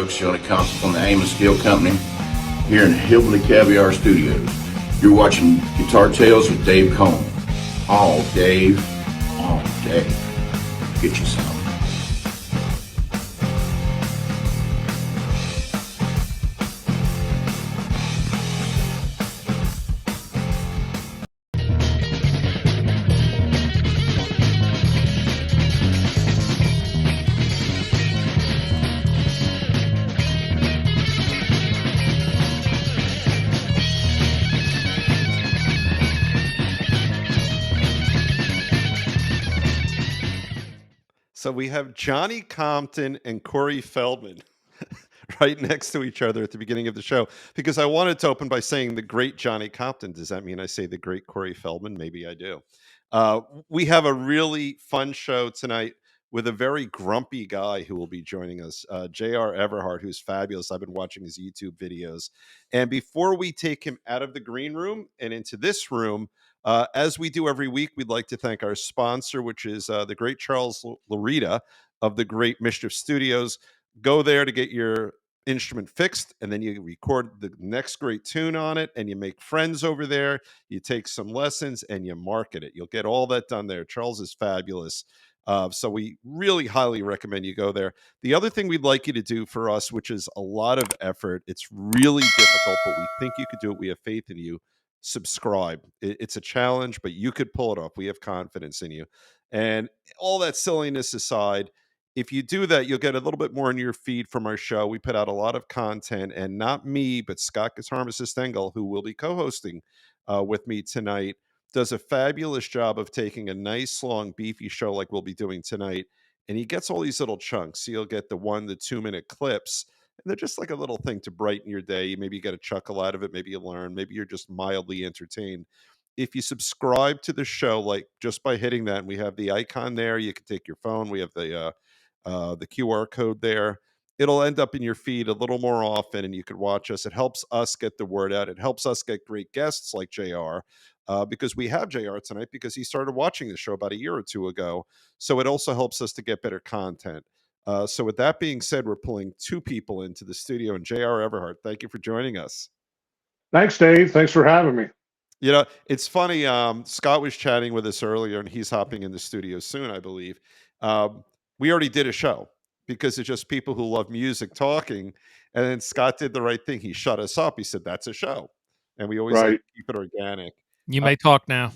folks. Johnny Compton from the Amos Steel Company here in Hillbilly Caviar Studios. You're watching Guitar Tales with Dave Cohn. All Dave, all day. Get you some. So we have Johnny Compton and Corey Feldman right next to each other at the beginning of the show, because I wanted to open by saying the great Johnny Compton. Does that mean I say the great Corey Feldman? Maybe I do. We have a really fun show tonight with a very grumpy guy who will be joining us, JR Everhart, who's fabulous. I've been watching his YouTube videos. And before we take him out of the green room and into this room, as we do every week, we'd like to thank our sponsor, which is the great Charles Larita of the Great Mischief Studios. Go there to get your instrument fixed, and then you record the next great tune on it, and you make friends over there. You take some lessons, and you market it. You'll get all that done there. Charles is fabulous. So we really highly recommend you go there. The other thing we'd like you to do for us, which is a lot of effort, it's really difficult, but we think you could do it. We have faith in you. Subscribe. It's a challenge, but you could pull it off. We have confidence in you. And all that silliness aside, if you do that, you'll get a little bit more in your feed from our show. We put out a lot of content, and not me, but Scott Guitarmacist Engel, who will be co-hosting with me tonight, does a fabulous job of taking a nice, long, beefy show like we'll be doing tonight, and he gets all these little chunks. So you'll get the 1 to 2 minute clips, and they're just like a little thing to brighten your day. Maybe you get a chuckle out of it. Maybe you learn. Maybe you're just mildly entertained. If you subscribe to the show, like just by hitting that, and we have the icon there, you can take your phone. We have the QR code there. It'll end up in your feed a little more often, and you can watch us. It helps us get the word out. It helps us get great guests like JR, because we have JR tonight because he started watching the show about a year or two ago. So it also helps us to get better content. So with that being said, we're pulling 2 people into the studio, and JR Everhart, thank you for joining us. Thanks, Dave. Thanks for having me. You know, it's funny. Scott was chatting with us earlier, and he's hopping in the studio soon, I believe. We already did a show because it's just people who love music talking. And then Scott did the right thing. He shut us up. He said, that's a show. And we always like to keep it organic. You may talk now.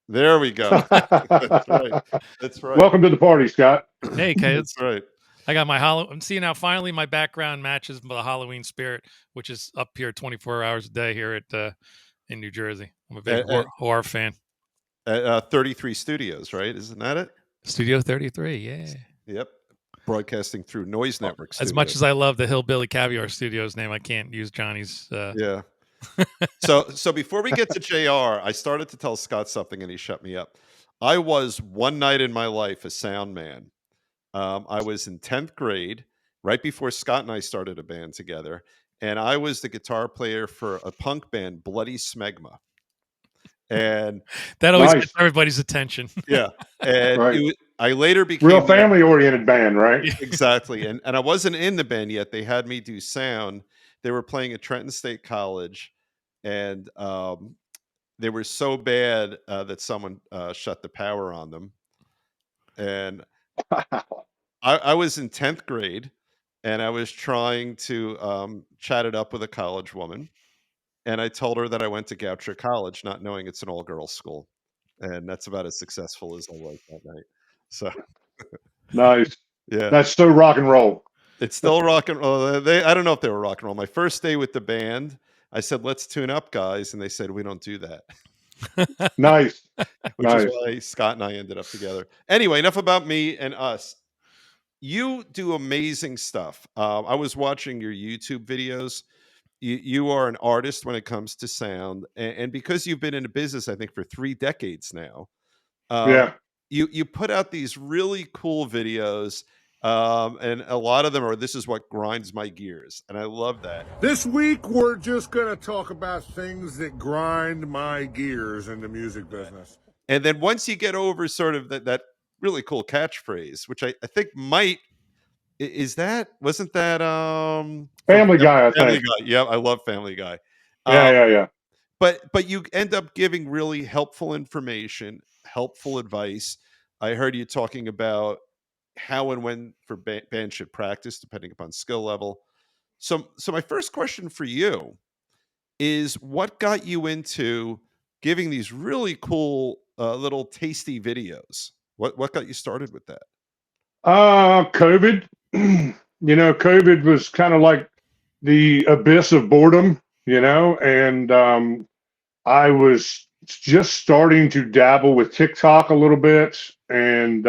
There we go. That's right. That's right. Welcome to the party, Scott. Hey, kids. That's right. I got my I'm seeing now finally my background matches the Halloween spirit, which is up here 24 hours a day here at in New Jersey. I'm a big horror fan. 33 Studios, right? Isn't that it? Studio 33, yeah. Yep. Broadcasting through Noise Network Studios. As much as I love the Hillbilly Caviar Studios name, I can't use Johnny's. Yeah. So before we get to JR, I started to tell Scott something and he shut me up. I was one night in my life a sound man. I was in 10th grade, right before Scott and I started a band together. And I was the guitar player for a punk band, Bloody Smegma. And that always gets everybody's attention. Yeah. And right. I later became real family-oriented band, right? Exactly. And I wasn't in the band yet. They had me do sound. They were playing at Trenton State College, and they were so bad that someone shut the power on them. And I was in 10th grade, and I was trying to chat it up with a college woman. And I told her that I went to Goucher College, not knowing it's an all-girls school. And that's about as successful as I was that night. So nice. Yeah. That's still rock and roll. It's still rock and roll. I don't know if they were rock and roll. My first day with the band, I said, let's tune up, guys. And they said, we don't do that. Nice. Which is why Scott and I ended up together. Anyway, enough about me and us. You do amazing stuff. I was watching your YouTube videos. You are an artist when it comes to sound. And because you've been in the business, I think, for 3 decades now. You put out these really cool videos. And a lot of them are, this is what grinds my gears. And I love that. This week, we're just going to talk about things that grind my gears in the music business. And then once you get over sort of that really cool catchphrase, which I think might wasn't that Family Guy, I Family think. Guy? Yeah, I love Family Guy. Yeah. But you end up giving really helpful information, helpful advice. I heard you talking about how and when for bands should practice depending upon skill level. So my first question for you is, what got you into giving these really cool little tasty videos? What got you started with that? COVID. COVID was kind of like the abyss of boredom, and I was just starting to dabble with TikTok a little bit, and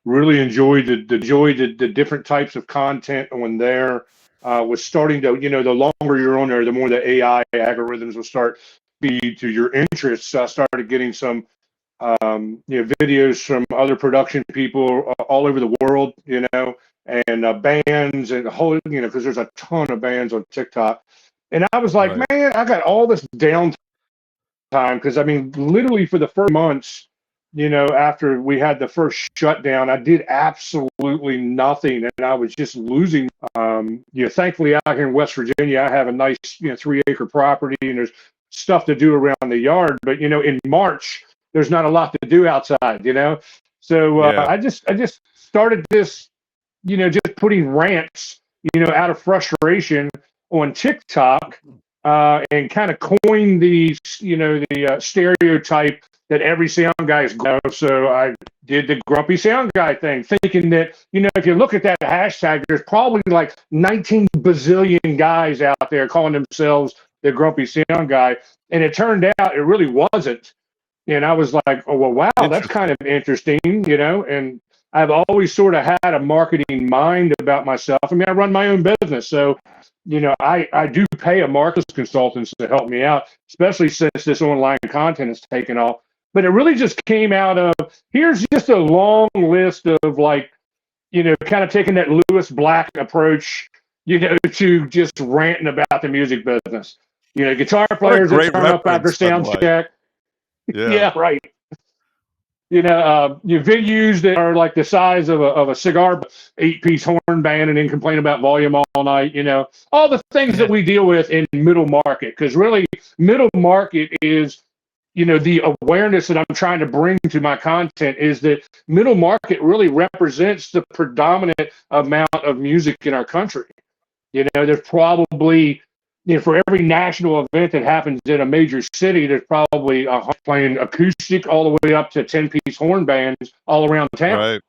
really enjoyed the different types of content on there. Was starting to, the longer you're on there, the more the AI algorithms will start be to your interests. So I started getting some videos from other production people all over the world, and bands and the whole, because there's a ton of bands on TikTok. And I was like, Right. man, I got all this downtime because I mean, literally for the first months, after we had the first shutdown, I did absolutely nothing, and I was just losing. Thankfully out here in West Virginia, I have a nice, 3-acre property, and there's stuff to do around the yard. But in March, there's not a lot to do outside, So Yeah. I just started this, just putting rants, out of frustration on TikTok, and kind of coined the stereotype that every sound guy is. So I did the grumpy sound guy thing, thinking that if you look at that hashtag, there's probably like 19 bazillion guys out there calling themselves the grumpy sound guy, and it turned out it really wasn't. And I was like, oh, well, wow, that's kind of interesting, and I've always sort of had a marketing mind about myself. I mean, I run my own business. So, I do pay a marketing consultant to help me out, especially since this online content has taken off. But it really just came out of, here's just a long list of like, kind of taking that Lewis Black approach, to just ranting about the music business. Guitar players that turn up after sound check. Yeah, right. Venues that are like the size of a cigar, 8-piece horn band, and then complain about volume all night. All the things that we deal with in middle market, because really middle market is, the awareness that I'm trying to bring to my content is that middle market really represents the predominant amount of music in our country. There's probably, for every national event that happens in a major city, there's probably playing acoustic all the way up to 10-piece horn bands all around town.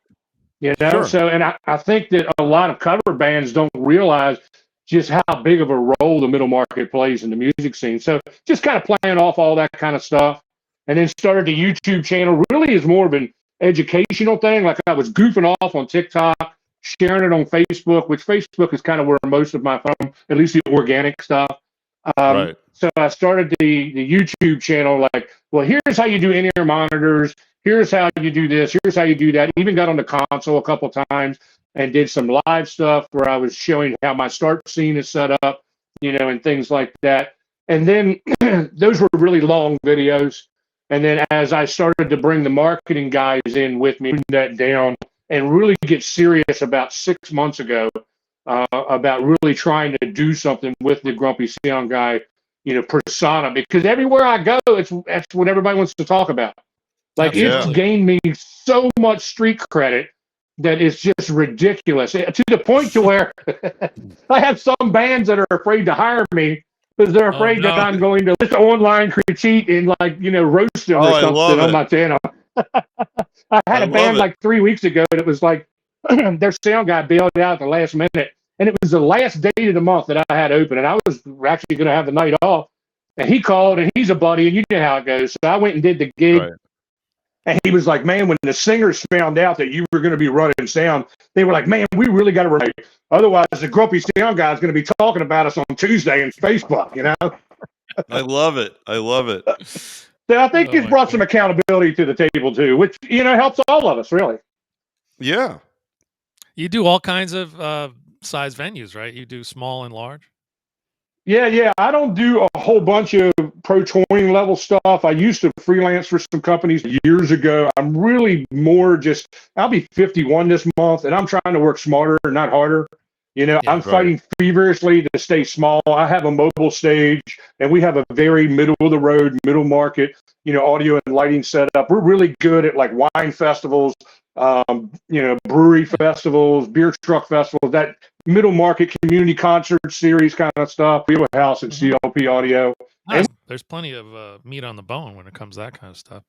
Right. Sure. So, and I think that a lot of cover bands don't realize just how big of a role the middle market plays in the music scene. So just kind of playing off all that kind of stuff, and then started the YouTube channel. Really is more of an educational thing. Like I was goofing off on TikTok, sharing it on Facebook, which Facebook is kind of where most of my fun, at least the organic stuff. Right. So I started the YouTube channel like, well, here's how you do in-ear monitors. Here's how you do this. Here's how you do that. Even got on the console a couple times and did some live stuff where I was showing how my start scene is set up, and things like that. And then those were really long videos. And then as I started to bring the marketing guys in with me, that down and really get serious about 6 months ago, about really trying to do something with the grumpy sound guy, persona, because everywhere I go, that's what everybody wants to talk about. Like it's gained me so much street credit that it's just ridiculous, to the point to where I have some bands that are afraid to hire me because they're afraid that I'm going to just online critique and roast them or something on my channel. I had a band like 3 weeks ago that was like their sound guy bailed out at the last minute, and it was the last day of the month that I had open, and I was actually going to have the night off. And he called, and he's a buddy, and you know how it goes. So I went and did the gig. Right. And he was like, man, when the singers found out that you were going to be running sound, they were like, man, we really got to run. Otherwise, the grumpy sound guy is going to be talking about us on Tuesday on Facebook, I love it. I love it. So I think it's brought some accountability to the table, too, which, helps all of us, really. Yeah. You do all kinds of size venues, right? You do small and large? Yeah. I don't do a whole bunch of pro touring level stuff. I used to freelance for some companies years ago. I'm really more just, I'll be 51 this month, and I'm trying to work smarter, not harder. Yeah. I'm fighting feverishly to stay small. I have a mobile stage, and we have a very middle of the road, middle market, audio and lighting setup. We're really good at like wine festivals, brewery festivals, beer truck festivals, that middle market community concert series kind of stuff. We have a house at CLP Audio. There's plenty of meat on the bone when it comes to that kind of stuff.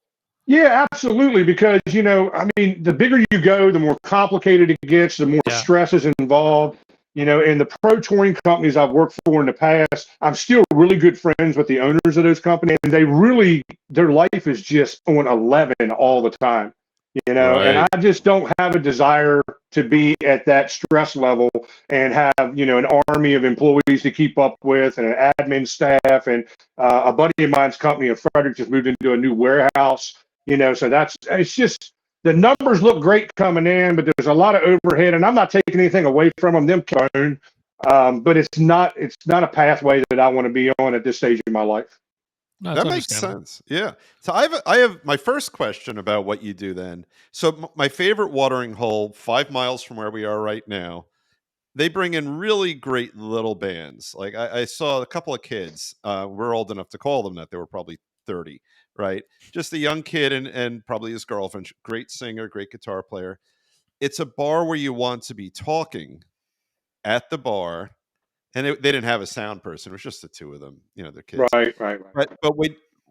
Yeah, absolutely. Because, the bigger you go, the more complicated it gets, the more stress is involved. And the pro touring companies I've worked for in the past, I'm still really good friends with the owners of those companies. And their life is just on 11 all the time. And I just don't have a desire to be at that stress level and have, an army of employees to keep up with and an admin staff. And a buddy of mine's company in Frederick just moved into a new warehouse, so it's just, the numbers look great coming in, but there's a lot of overhead, and I'm not taking anything away from them, but it's not a pathway that I want to be on at this stage in my life. No, that makes sense. Yeah. So I have my first question about what you do then. So my favorite watering hole, 5 miles from where we are right now, they bring in really great little bands. Like I saw a couple of kids. We're old enough to call them that. They were probably 30, right? Just a young kid and probably his girlfriend. Great singer, great guitar player. It's a bar where you want to be talking at the bar. And they didn't have a sound person. It was just the two of them, their kids. Right. But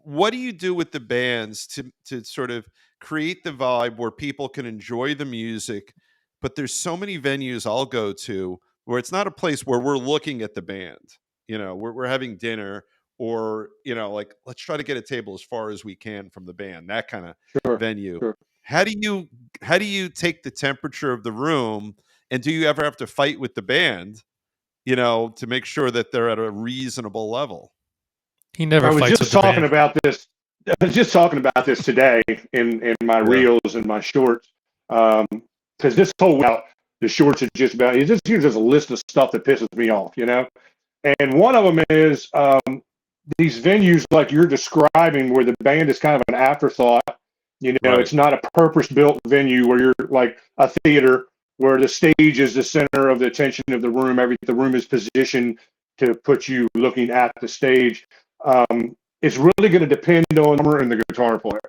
what do you do with the bands to sort of create the vibe where people can enjoy the music? But there's so many venues I'll go to where it's not a place where we're looking at the band. We're having dinner, or like, let's try to get a table as far as we can from the band. That kind of venue. Sure. How do you take the temperature of the room, and do you ever have to fight with the band? To make sure that they're at a reasonable level. He never I was fights just with talking the band. about this. I was just talking about this today in my reels and my shorts. Because this whole the shorts are just about, here's just a list of stuff that pisses me off, And one of them is these venues like you're describing where the band is kind of an afterthought. It's not a purpose-built venue where you're like a theater where the stage is the center of the attention of the room. The room is positioned to put you looking at the stage. It's really going to depend on the drummer and the guitar player.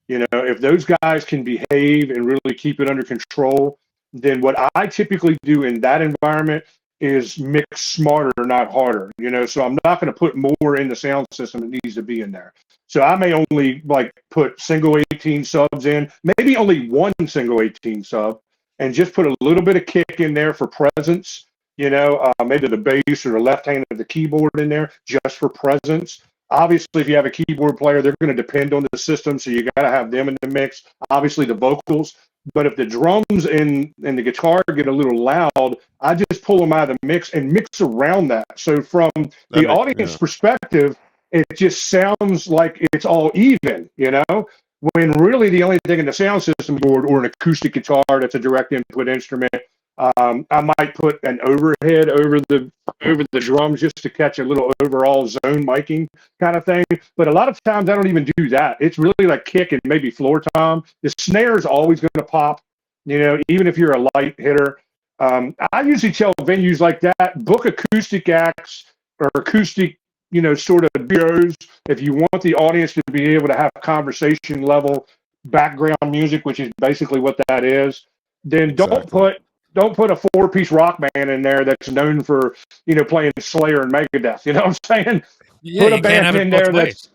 If those guys can behave and really keep it under control, then what I typically do in that environment is mix smarter, not harder. So I'm not going to put more in the sound system that needs to be in there. So I may only put single 18 subs in, maybe only one single 18 sub, and just put a little bit of kick in there for presence, maybe the bass or the left hand of the keyboard in there just for presence. Obviously, if you have a keyboard player, they're going to depend on the system, so you got to have them in the mix. Obviously, the vocals. But if the drums and the guitar get a little loud, I just pull them out of the mix and mix around that. So from the audience perspective, it just sounds like it's all even, when really the only thing in the sound system board or an acoustic guitar that's a direct input instrument, I might put an overhead over the drums just to catch a little overall zone miking kind of thing. But a lot of times I don't even do that. It's really like kick and maybe floor tom. The snare is always going to pop, even if you're a light hitter. I usually tell venues like that, book acoustic acts or acoustic, sort of duos. If you want the audience to be able to have conversation level background music, which is basically what that is, then don't put a 4-piece rock band in there that's known for, playing Slayer and Megadeth. You know what I'm saying? Yeah, put a band in there that's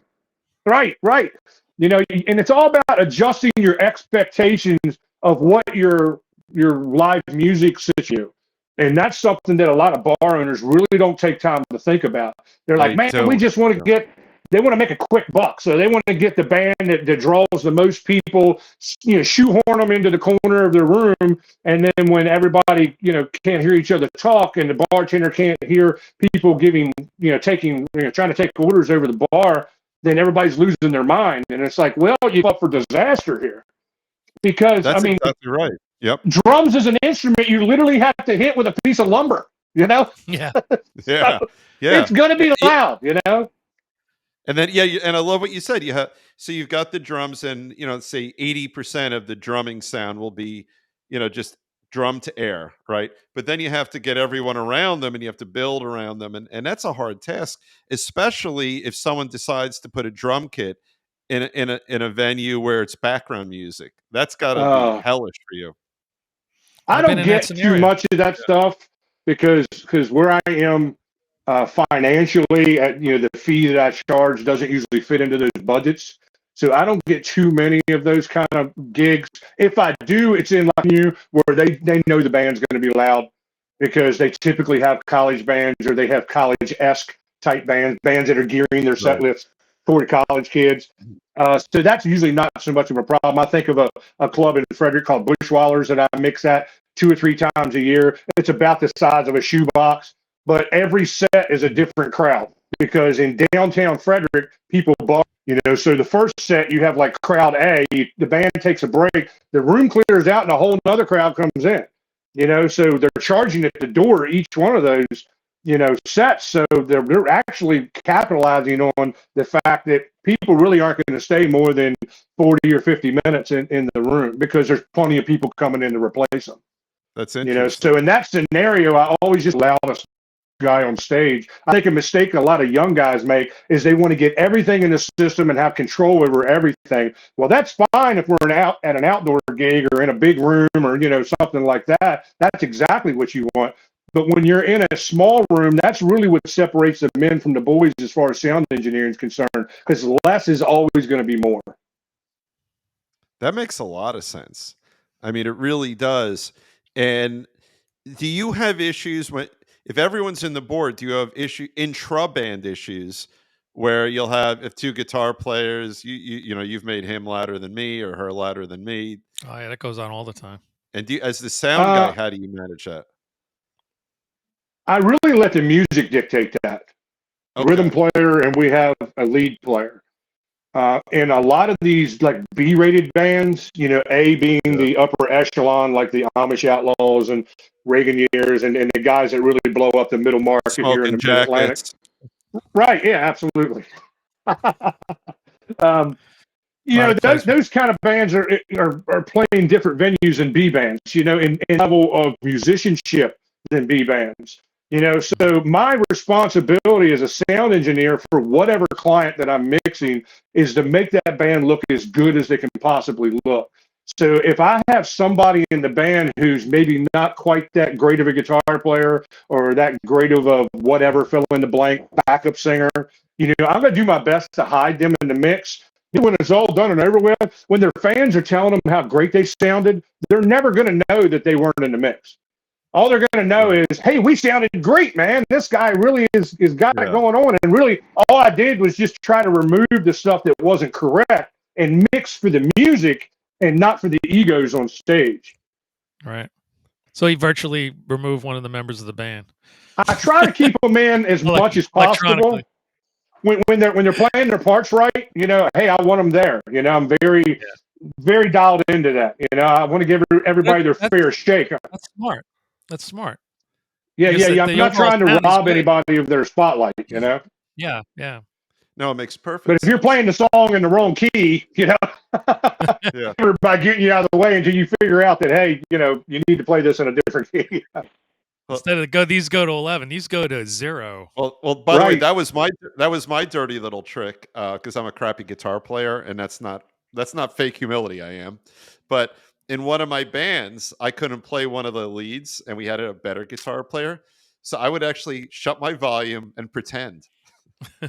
right. And it's all about adjusting your expectations of what your live music sits you. And that's something that a lot of bar owners really don't take time to think about. They're like, we just want to they want to make a quick buck. So they want to get the band that draws the most people, shoehorn them into the corner of their room. And then when everybody, can't hear each other talk and the bartender can't hear people trying to take orders over the bar, then everybody's losing their mind. And it's like, well, you're up for disaster here. Because, That's exactly right. Yep. Drums is an instrument you literally have to hit with a piece of lumber. you know? Yeah. Yeah. So Yeah. it's going to be loud, you know? And then, yeah, and I love what you said. So you've got the drums, and say 80% of the drumming sound will be, just drum to air, right? But then you have to get everyone around them, and you have to build around them, and that's a hard task, especially if someone decides to put a drum kit in a venue where it's background music. That's got to be Uh, hellish for you. I I've been don't in that get too scenario. much of that stuff because where I am financially, the fee that I charge doesn't usually fit into those budgets. So I don't get too many of those kind of gigs. If I do, it's in like you where they know the band's going to be loud because they typically have college bands or they have college-esque type bands that are gearing their set Right. lists toward college kids. So that's usually not so much of a problem. I think of a club in Frederick called Bushwallers that I mix at 2 or 3 times a year. It's about the size of a shoebox, but every set is a different crowd because in downtown Frederick, people bar, so the first set you have like crowd A, the band takes a break, the room clears out and a whole other crowd comes in, so they're charging at the door each one of those, sets. So they're actually capitalizing on the fact that people really aren't going to stay more than 40 or 50 minutes in the room because there's plenty of people coming in to replace them. That's interesting. So in that scenario, I always just allow the guy on stage. I think a mistake a lot of young guys make is they want to get everything in the system and have control over everything. Well, that's fine if we're at an outdoor gig or in a big room or something like that. That's exactly what you want. But when you're in a small room, that's really what separates the men from the boys as far as sound engineering is concerned, because less is always going to be more. That makes a lot of sense. I mean, it really does. And do you have issues if everyone's in the board, do you have intra-band issues where you'll have, if two guitar players, you've made him louder than me or her louder than me? Oh yeah, that goes on all the time. And as the sound guy, how do you manage that? I really let the music dictate that. Okay. Rhythm player, and we have a lead player. In a lot of these like B-rated bands, A being the upper echelon, like the Amish Outlaws and Reagan Years, and the guys that really blow up the middle market here in the Mid-Atlantic. Right? Yeah, absolutely. Those kind of bands are playing different venues than B bands. In level of musicianship than B bands. So my responsibility as a sound engineer for whatever client that I'm mixing is to make that band look as good as they can possibly look. So if I have somebody in the band who's maybe not quite that great of a guitar player or that great of a whatever fill in the blank backup singer, I'm going to do my best to hide them in the mix. When it's all done and over with, when their fans are telling them how great they sounded, they're never going to know that they weren't in the mix. All they're going to know is, hey, we sounded great, man. This guy really is got it going on. And really, all I did was just try to remove the stuff that wasn't correct and mix for the music and not for the egos on stage. Right. So he virtually removed one of the members of the band. I try to keep them in as much as possible. When they're playing their parts right, hey, I want them there. I'm very, very dialed into that. I want to give everybody their fair shake. That's smart. That's smart. Yeah. I'm not trying to rob anybody of their spotlight, Yeah. No, it makes perfect sense. But if you're playing the song in the wrong key, by getting you out of the way until you figure out that, hey, you need to play this in a different key. Instead of these go to 11, these go to 0. Well, by the way, that was my dirty little trick because I'm a crappy guitar player, and that's not fake humility. I am, but in one of my bands, I couldn't play one of the leads, and we had a better guitar player, so I would actually shut my volume and pretend.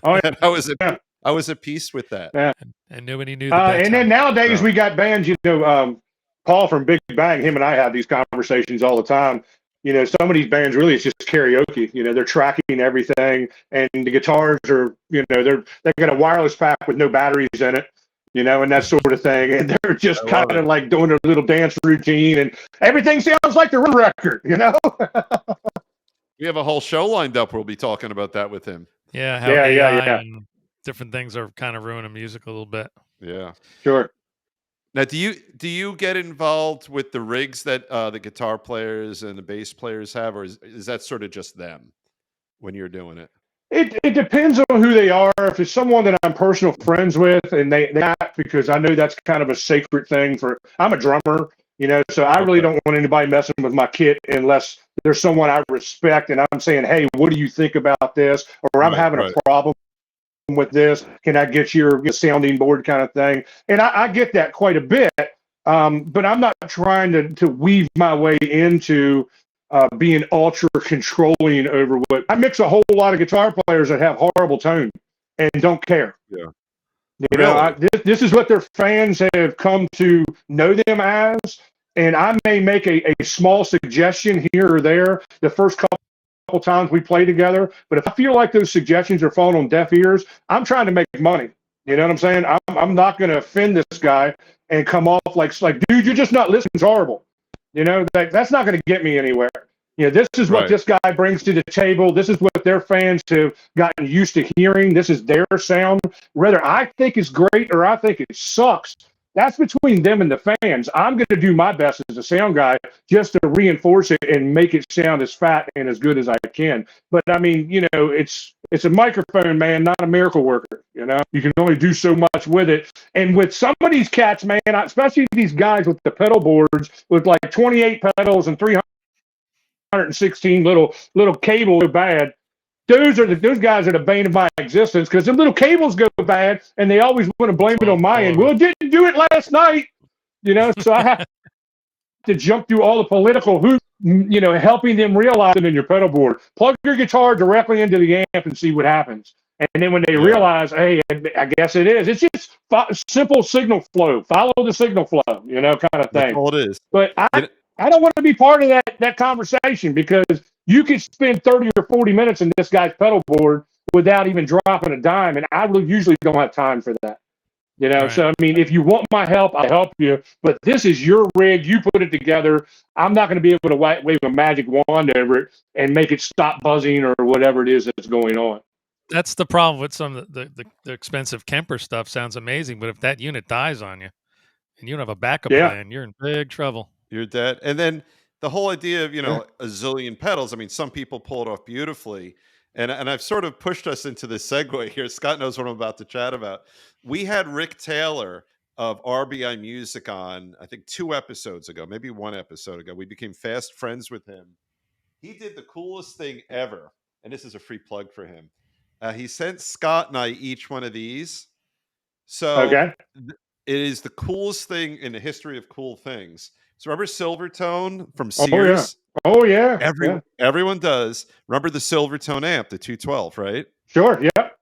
And I was at peace with that. Yeah. And nobody knew. And then nowadays we got bands. Paul from Big Bang, him and I have these conversations all the time. Some of these bands really it's just karaoke. They're tracking everything, and the guitars are, they got a wireless pack with no batteries in it, and that sort of thing, and they're just kind of like doing a little dance routine, and everything sounds like the record. We have a whole show lined up. We'll be talking about that with him. Yeah, how AI and different things are kind of ruining music a little bit. Yeah, sure. Now, do you get involved with the rigs that the guitar players and the bass players have, or is that sort of just them when you're doing it? It depends on who they are. If it's someone that I'm personal friends with, and they not, because I know that's kind of a sacred thing for. I'm a drummer, so I really Okay. don't want anybody messing with my kit unless there's someone I respect, and I'm saying, hey, what do you think about this? Or I'm Right, having a right. problem with this. Can I get your sounding board kind of thing? And I get that quite a bit. But I'm not trying to weave my way into being ultra controlling over what I mix a whole lot of guitar players that have horrible tone and don't care. Yeah. I, Really? this is what their fans have come to know them as. And I may make a small suggestion here or there the first couple times we play together. But if I feel like those suggestions are falling on deaf ears, I'm trying to make money. You know what I'm saying? I'm not going to offend this guy and come off like, dude, you're just not listening. It's horrible. That's not going to get me anywhere. This is what Right. this guy brings to the table. This is what their fans have gotten used to hearing. This is their sound. Whether I think it's great or I think it sucks, that's between them and the fans. I'm going to do my best as a sound guy just to reinforce it and make it sound as fat and as good as I can. But I mean, it's a microphone, man, not a miracle worker. You can only do so much with it. And with some of these cats, man, especially these guys with the pedal boards with like 28 pedals and 316 little cables go bad. Those guys are the bane of my existence because them little cables go bad and they always want to blame it on my end. Well, it didn't do it last night, so I have to jump through all the political hoops, helping them realize it in your pedal board. Plug your guitar directly into the amp and see what happens. And then when they realize, hey, I guess it is. It's just simple signal flow. Follow the signal flow, kind of thing. That's all it is. But I don't want to be part of that conversation because you could spend 30 or 40 minutes in this guy's pedal board without even dropping a dime, and I usually don't have time for that. Right. So I mean, if you want my help, I'll help you. But this is your rig; you put it together. I'm not going to be able to wave a magic wand over it and make it stop buzzing or whatever it is that's going on. That's the problem with some of the expensive Kemper stuff. Sounds amazing, but if that unit dies on you and you don't have a backup plan, you're in big trouble. You're dead. And then the whole idea of, a zillion pedals, I mean, some people pull it off beautifully. And I've sort of pushed us into this segue here. Scott knows what I'm about to chat about. We had Rick Taylor of RBI Music on, I think 2 episodes ago, maybe 1 episode ago. We became fast friends with him. He did the coolest thing ever. And this is a free plug for him. He sent Scott and I each one of these. So it is the coolest thing in the history of cool things. So remember Silvertone from Sears? Oh yeah. Everyone does. Remember the Silvertone amp, the 212, right? Sure. Yep.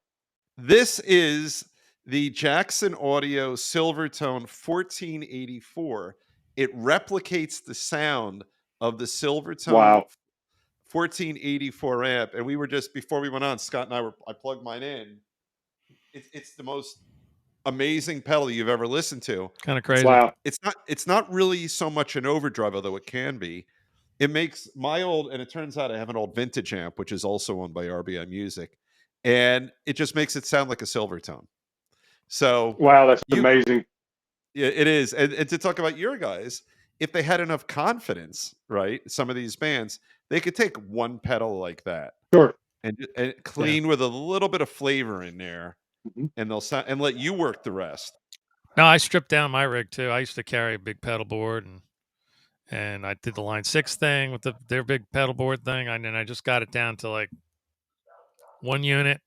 This is the Jackson Audio Silvertone 1484. It replicates the sound of the Silvertone 1484 amp. And we were just, before we went on, Scott and I plugged mine in. It's the most amazing pedal you've ever listened to. Kind of crazy. Wow. It's not really so much an overdrive, although it can be. It makes and it turns out I have an old vintage amp, which is also owned by RBI Music, and it just makes it sound like a Silvertone. So wow, that's amazing. Yeah, it is. And to talk about your guys, if they had enough confidence, right? Some of these bands, they could take one pedal like that, sure, and clean with a little bit of flavor in there. And they'll sound and let you work the rest. No, I stripped down my rig too. I used to carry a big pedal board, and I did the Line 6 thing with their big pedal board thing, and then I just got it down to like 1 unit,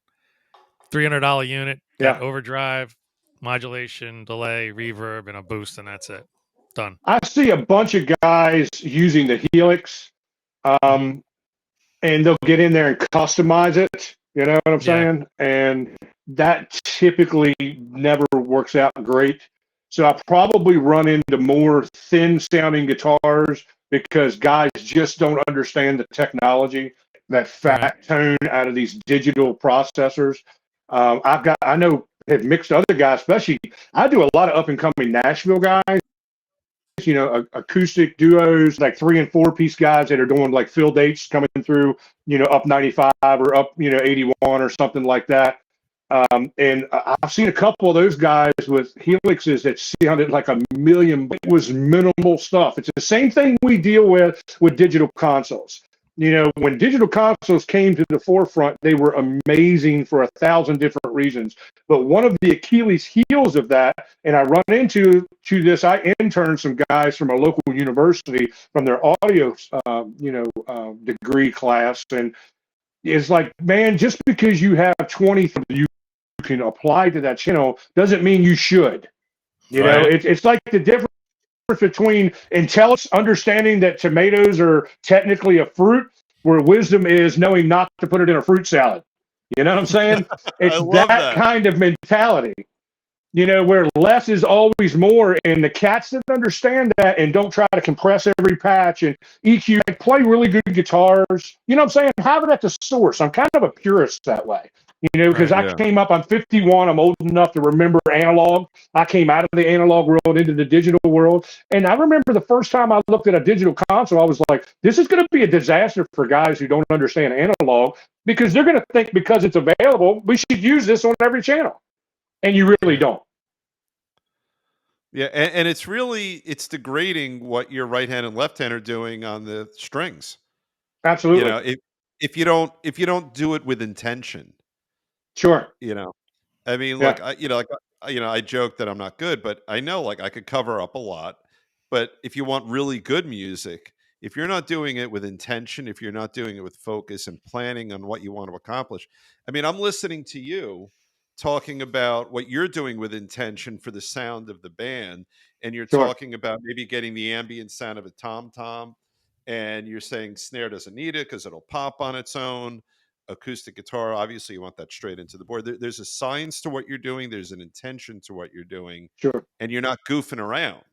$300 unit, got overdrive, modulation, delay, reverb, and a boost, and that's it. Done. I see a bunch of guys using the Helix, and they'll get in there and customize it. You know what I'm saying? And that typically never works out great. So I probably run into more thin sounding guitars because guys just don't understand the technology, that fat tone out of these digital processors. I know have mixed other guys, especially I do a lot of up and coming Nashville guys, acoustic duos, like 3 and 4 piece guys that are doing like fill dates coming through, up 95 or up, 81 or something like that. And I've seen a couple of those guys with helixes that sounded like a million. It was minimal stuff. It's the same thing we deal with digital consoles. You know, when digital consoles came to the forefront, they were amazing for 1,000 different reasons. But one of the Achilles heels of that, and I run into this, I interned some guys from a local university from their audio, degree class, and it's like, man, just because you have 20 you can apply to that channel doesn't mean you should. You know, it's like the difference between intelligence, understanding that tomatoes are technically a fruit, where wisdom is knowing not to put it in a fruit salad. You know what I'm saying? It's that kind of mentality. You know, where less is always more, and the cats that understand that and don't try to compress every patch and EQ, play really good guitars. You know what I'm saying? Have it at the source. I'm kind of a purist that way. You know, because I came up, I'm 51, I'm old enough to remember analog. I came out of the analog world into the digital world. And I remember the first time I looked at a digital console, I was like, this is going to be a disaster for guys who don't understand analog, because they're going to think because it's available, we should use this on every channel. And you really don't. Yeah, and it's degrading what your right hand and left hand are doing on the strings. Absolutely. You know, if you don't do it with intention. Sure. You know, I mean, look, I joke that I'm not good, but I know, like, I could cover up a lot. But if you want really good music, if you're not doing it with intention, if you're not doing it with focus and planning on what you want to accomplish, I mean, I'm listening to you talking about what you're doing with intention for the sound of the band, and you're talking about maybe getting the ambient sound of a tom-tom, and you're saying snare doesn't need it because it'll pop on its own. Acoustic guitar, obviously you want that straight into the board. There's a science to what you're doing, there's an intention to what you're doing. Sure. And you're not goofing around.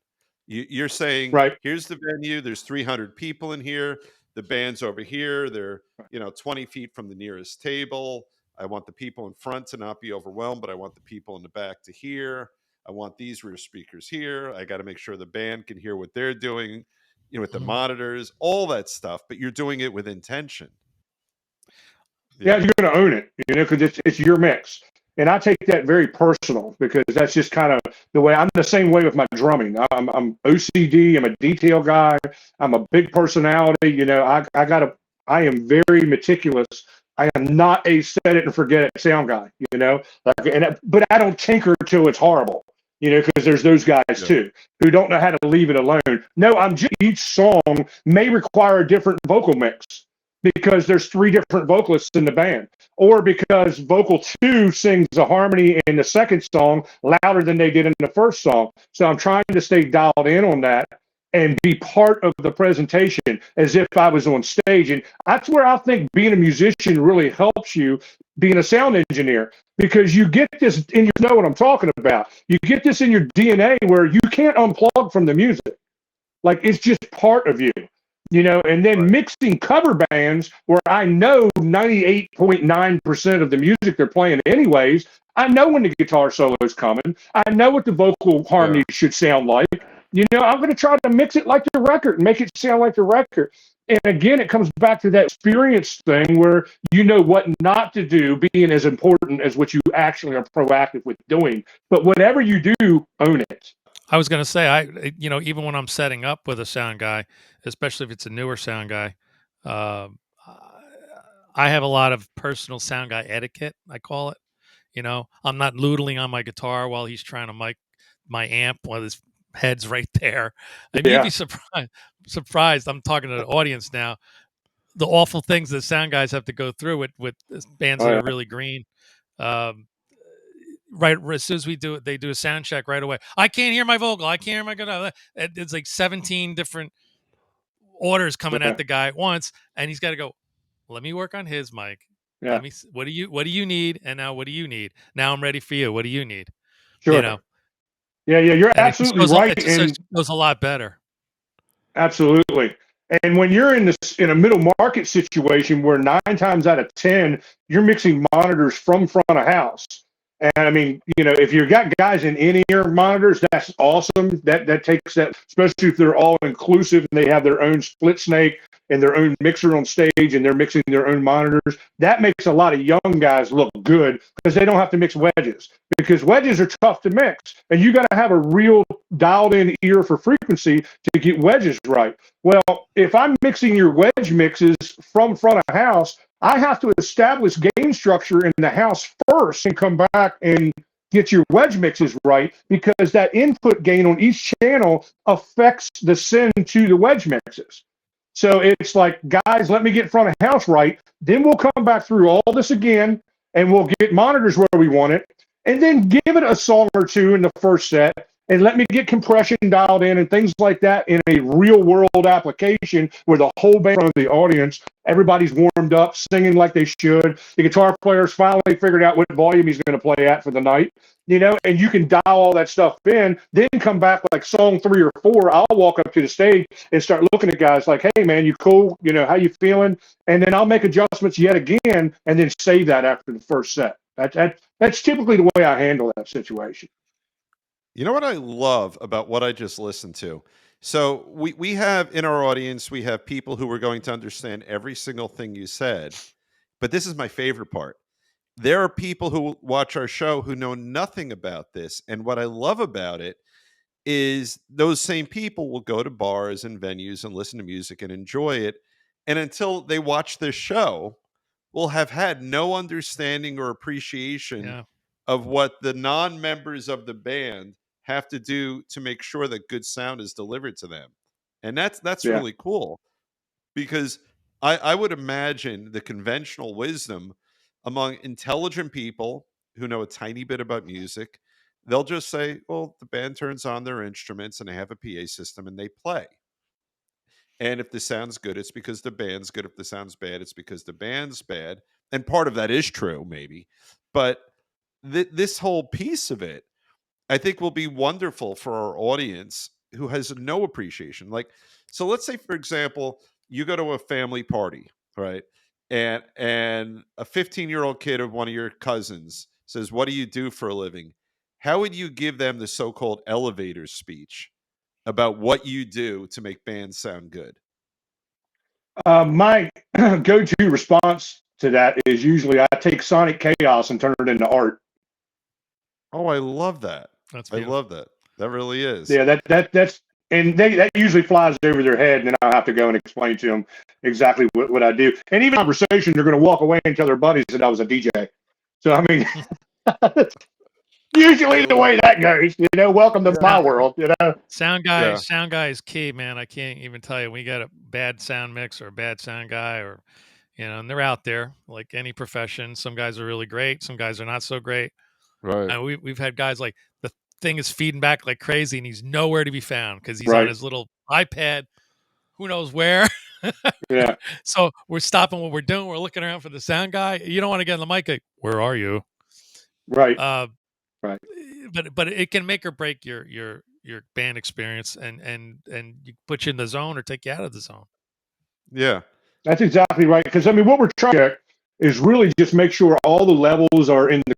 You're saying, here's the venue, there's 300 people in here, the band's over here, they're 20 feet from the nearest table. I want the people in front to not be overwhelmed, but I want the people in the back to hear. I want these rear speakers here. I got to make sure the band can hear what they're doing, with the monitors, all that stuff, but you're doing it with intention. Yeah, you're going to own it, because it's your mix. And I take that very personal, because that's just kind of the way I'm the same way with my drumming. I'm OCD. I'm a detail guy. I'm a big personality. I am very meticulous. I am not a set it and forget it sound guy, but I don't tinker till it's horrible, because there's those guys too who don't know how to leave it alone. No, each song may require a different vocal mix, because there's 3 different vocalists in the band, or because vocal 2 sings a harmony in the second song louder than they did in the first song. So I'm trying to stay dialed in on that and be part of the presentation as if I was on stage. And that's where I think being a musician really helps you being a sound engineer, because you get this, and you know what I'm talking about. You get this in your DNA where you can't unplug from the music. Like, it's just part of you. And then mixing cover bands where I know 98.9% of the music they're playing anyways, I know when the guitar solo is coming. I know what the vocal harmony should sound like. I'm going to try to mix it like the record and make it sound like the record. And again, it comes back to that experience thing where you know what not to do being as important as what you actually are proactive with doing. But whatever you do, own it. I was going to say, even when I'm setting up with a sound guy, especially if it's a newer sound guy, I have a lot of personal sound guy etiquette, I call it. I'm not noodling on my guitar while he's trying to mic my amp while his head's right there. And you'd be surprised. I'm talking to the audience now. The awful things that sound guys have to go through with bands that are really green. Right as soon as we do it, they do a sound check right away. I can't hear my vocal. I can't hear my guitar. It's like 17 different orders coming at the guy at once, and he's got to go, let me work on his mic. Yeah. What do you need? And now what do you need? Now I'm ready for you. What do you need? Sure. Yeah, you're absolutely right. It goes a lot better. Absolutely. And when you're in a middle market situation where 9 times out of 10, you're mixing monitors from front of house. And I mean, if you've got guys in in-ear monitors, that's awesome. That takes that, especially if they're all inclusive and they have their own split snake and their own mixer on stage and they're mixing their own monitors. That makes a lot of young guys look good because they don't have to mix wedges, because wedges are tough to mix and you got to have a real dialed in ear for frequency to get wedges right. Well, if I'm mixing your wedge mixes from front of house, I have to establish gain structure in the house first and come back and get your wedge mixes right, because that input gain on each channel affects the send to the wedge mixes. So it's like, guys, let me get front of house right. Then we'll come back through all this again and we'll get monitors where we want it. And then give it a song or two in the first set and let me get compression dialed in and things like that in a real world application where the whole band of the audience, everybody's warmed up, singing like they should. The guitar player's finally figured out what volume he's going to play at for the night, you know, and you can dial all that stuff in, then come back like song 3 or 4. I'll walk up to the stage and start looking at guys like, hey man, you cool? You know, how you feeling? And then I'll make adjustments yet again and then save that after the first set. That's typically the way I handle that situation. You know what I love about what I just listened to? So we have in our audience, we have people who are going to understand every single thing you said. But this is my favorite part. There are people who watch our show who know nothing about this. And what I love about it is those same people will go to bars and venues and listen to music and enjoy it. And until they watch this show, will have had no understanding or appreciation of what the non-members of the band have to do to make sure that good sound is delivered to them. And that's really cool, because I would imagine the conventional wisdom among intelligent people who know a tiny bit about music, they'll just say, well, the band turns on their instruments and they have a PA system and they play. And if the sound's good, it's because the band's good. If the sound's bad, it's because the band's bad. And part of that is true, maybe. But this whole piece of it, I think, will be wonderful for our audience who has no appreciation. Like, so let's say, for example, you go to a family party, right? And a 15-year-old kid of one of your cousins says, what do you do for a living? How would you give them the so-called elevator speech about what you do to make bands sound good? My go-to response to that is usually I take sonic chaos and turn it into art. Oh, I love that. That's I love that. That really is. Yeah, that's and that usually flies over their head, and then I'll have to go and explain to them exactly what I do. And even in conversation, they're going to walk away and tell their buddies that I was a DJ. So I mean, usually the way that goes, you know, welcome to my world, you know. Sound guy is key, man. I can't even tell you. We got a bad sound mix or a bad sound guy, or you know, and they're out there like any profession. Some guys are really great, some guys are not so great. Right. And we've had guys like the thing is feeding back like crazy, and he's nowhere to be found because he's on his little iPad, who knows where. Yeah. So we're stopping what we're doing. We're looking around for the sound guy. You don't want to get on the mic like, where are you? Right. Right. But it can make or break your band experience and you put you in the zone or take you out of the zone. Yeah. That's exactly right. Because I mean, what we're trying to is really just make sure all the levels are in the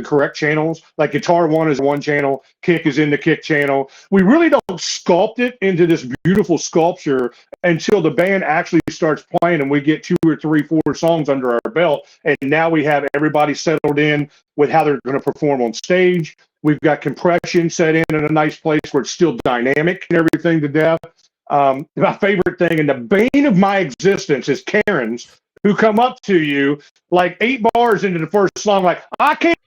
correct channels. Like guitar 1 is one channel, kick is in the kick channel. We really don't sculpt it into this beautiful sculpture until the band actually starts playing and we get 2 or 3, 4 songs under our belt. And now we have everybody settled in with how they're going to perform on stage. We've got compression set in a nice place where it's still dynamic and everything to death. My favorite thing and the bane of my existence is Karens who come up to you like 8 bars into the first song, like, I can't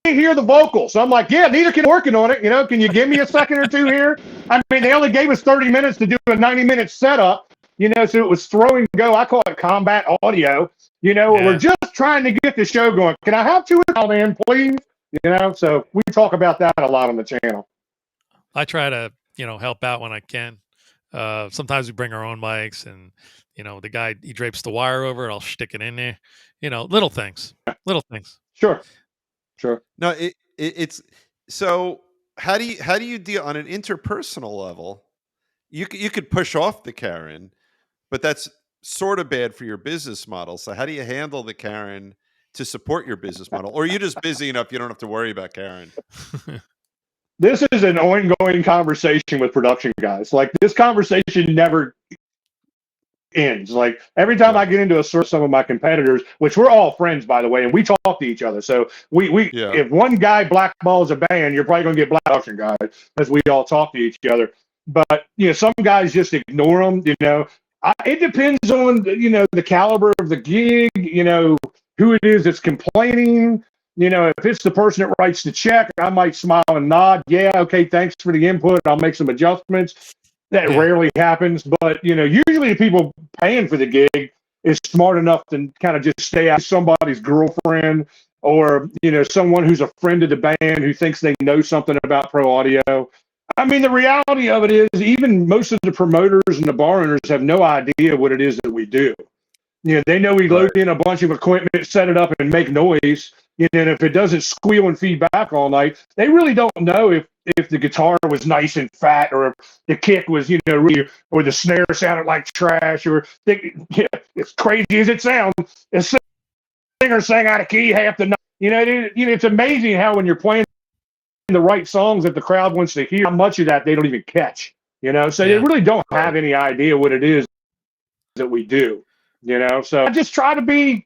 hear the vocals. So I'm like, yeah, neither can working on it. You know, can you give me a second or two here? I mean, they only gave us 30 minutes to do a 90-minute setup, you know, so it was throw and go. I call it combat audio. You know, we're just trying to get the show going. Can I have 2 out in, please? You know, so we talk about that a lot on the channel. I try to, you know, help out when I can. Sometimes we bring our own mics and, you know, the guy, he drapes the wire over it. I'll stick it in there, you know, little things. Sure. No, it's so how do you deal on an interpersonal level? You could push off the Karen, but that's sort of bad for your business model. So how do you handle the Karen to support your business model? Or are you just busy enough you don't have to worry about Karen? This is an ongoing conversation with production guys. Like this conversation never ends. Like every time I get into a circle, some of my competitors, which we're all friends, by the way, and we talk to each other. So if one guy blackballs a band, you're probably going to get black auction guys, as we all talk to each other. But some guys just ignore them. It depends on the caliber of the gig. Who it is that's complaining. If it's the person that writes the check, I might smile and nod. Yeah, okay, thanks for the input. I'll make some adjustments. That rarely happens, but usually the people paying for the gig is smart enough to kind of just stay out somebody's girlfriend or someone who's a friend of the band who thinks they know something about pro audio. I mean, the reality of it is, even most of the promoters and the bar owners have no idea what it is that we do. They know we load in a bunch of equipment, set it up, and make noise. And if it doesn't squeal and feed back all night, they really don't know if the guitar was nice and fat, or if the kick was, really, or the snare sounded like trash, or as crazy as it sounds, the singer sang out of key half the night. It's amazing how when you're playing the right songs that the crowd wants to hear, how much of that they don't even catch. So they really don't have any idea what it is that we do. So I just try to be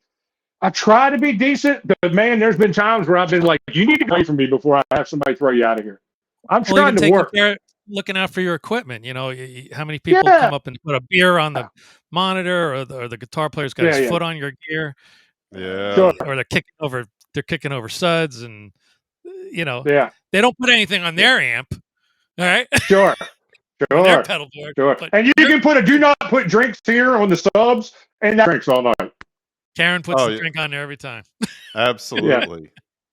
decent, but man, there's been times where I've been like, you need to go away from me before I have somebody throw you out of here. I'm trying to work. Looking out for your equipment. How many people come up and put a beer on the monitor, or the guitar player's got his foot on your gear. Yeah. Sure. Or they're kicking over suds, and they don't put anything on their amp. All right. Sure. On their pedal board. Sure. And you can put do not put drinks here on the subs, and that drinks all night. Karen puts the drink on there every time. Absolutely.